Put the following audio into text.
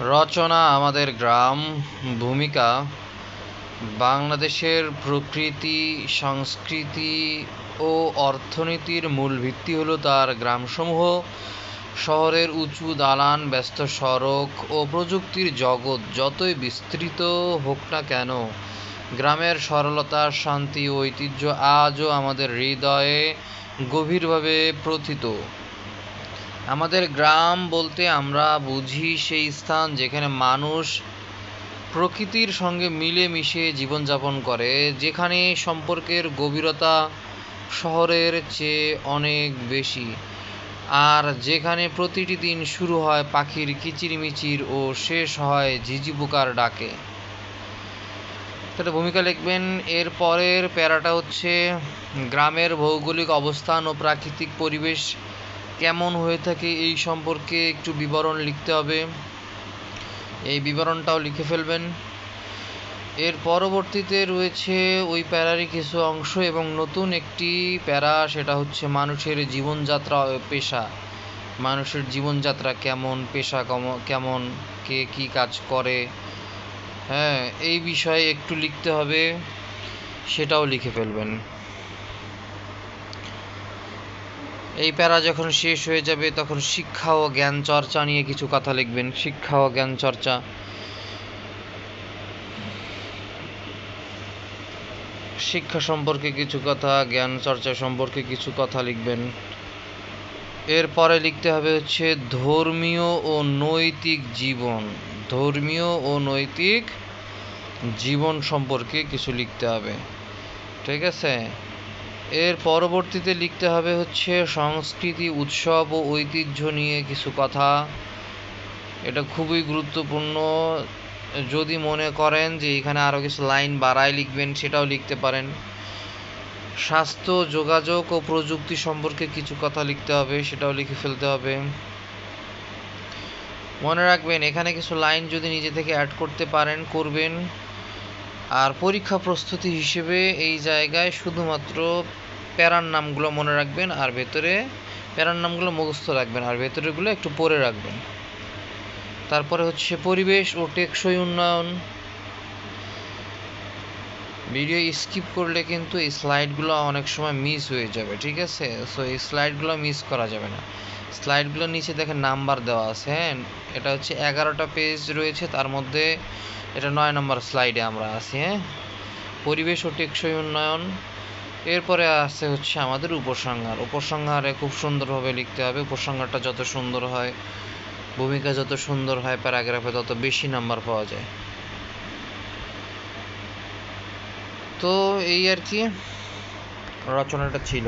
রচনা আমাদের গ্রাম। ভূমিকা বাংলাদেশের প্রকৃতি, সংস্কৃতি ও অর্থনীতির মূল ভিত্তি হল তার গ্রামসমূহ। শহরের উঁচু দালান, ব্যস্ত সড়ক ও প্রযুক্তির জগৎ যতই বিস্তৃত হোক না কেন, গ্রামের সরলতা, শান্তি ও ঐতিহ্য আজও আমাদের হৃদয়ে গভীরভাবে প্রোথিত। আমাদের গ্রাম বলতে আমরা বুঝি সেই স্থান যেখানে মানুষ প্রকৃতির সঙ্গে মিলেমিশে জীবনযাপন করে, যেখানে সম্পর্কের গভীরতা শহরের চেয়ে অনেক বেশি, আর যেখানে প্রতিটি দিন শুরু হয় পাখির কিচিরমিচির ও শেষ হয় ঝিঝি পোকার ডাকে। তাহলে ভূমিকা লিখবেন। এর পরের প্যারাটা হচ্ছে গ্রামের ভৌগোলিক অবস্থান ও প্রাকৃতিক পরিবেশ কেমন হয়ে থাকে এই সম্পর্কে একটু বিবরণ লিখতে হবে। এই বিবরণটাও লিখে ফেলবেন। এর পরবর্তীতে রয়েছে ওই প্যারারই কিছু অংশ এবং নতুন একটি প্যারা, সেটা হচ্ছে মানুষের জীবনযাত্রা ও পেশা। মানুষের জীবনযাত্রা কেমন, পেশা কেমন, কে কী কাজ করে, এই বিষয়ে একটু লিখতে হবে, সেটাও লিখে ফেলবেন। এই প্যারা যখন শেষ হয়ে যাবে তখন শিক্ষা ও জ্ঞান চর্চা নিয়ে কিছু কথা লিখবেন। শিক্ষা ও জ্ঞান চর্চা, শিক্ষা সম্পর্কে কিছু কথা, জ্ঞান চর্চা সম্পর্কে কিছু কথা লিখবেন। এরপরে লিখতে হবে হচ্ছে ধর্মীয় ও নৈতিক জীবন। ধর্মীয় ও নৈতিক জীবন সম্পর্কে কিছু লিখতে হবে, ঠিক আছে। এর পরবর্তীতে লিখতে হবে হচ্ছে সংস্কৃতি, উৎসব ও ঐতিহ্য নিয়ে কিছু কথা। এটা খুবই গুরুত্বপূর্ণ। যদি মনে করেন যে এখানে আরও কিছু লাইন বাড়ায় লিখবেন, সেটাও লিখতে পারেন। স্বাস্থ্য, যোগাযোগ ও প্রযুক্তি সম্পর্কে কিছু কথা লিখতে হবে, সেটাও লিখে ফেলতে হবে। মনে রাখবেন এখানে কিছু লাইন যদি নিজে থেকে অ্যাড করতে পারেন করবেন। আর পরীক্ষা প্রস্তুতি হিসেবে এই জায়গায় শুধুমাত্র প্যারার নামগুলো মনে রাখবেন, আর ভেতরে প্যারার নামগুলো মুখস্থ রাখবেন, আর ভেতরেগুলো একটু পড়ে রাখবেন। তারপরে হচ্ছে পরিবেশ ও টেকসই উন্নয়ন। ভিডিও স্কিপ করলে কিন্তু এই স্লাইডগুলো অনেক সময় মিস হয়ে যাবে, ঠিক আছে। সো এই স্লাইডগুলো মিস করা যাবে না। স্লাইডগুলোর নিচে দেখেন নাম্বার দেওয়া আছে। এটা হচ্ছে 11টা পেজ রয়েছে, তার মধ্যে এটা 9 নম্বর স্লাইডে আমরা আছি। পরিবেশ ও টেকসই উন্নয়ন। এরপরে আসছে হচ্ছে আমাদের উপসংহার। উপসংহারে খুব সুন্দরভাবে লিখতে হবে। উপসংহারটা যত সুন্দর হয়, ভূমিকা যত সুন্দর হয়, প্যারাগ্রাফে তত বেশি নাম্বার পাওয়া যায়। তো এই আর কি রচনাটা ছিল।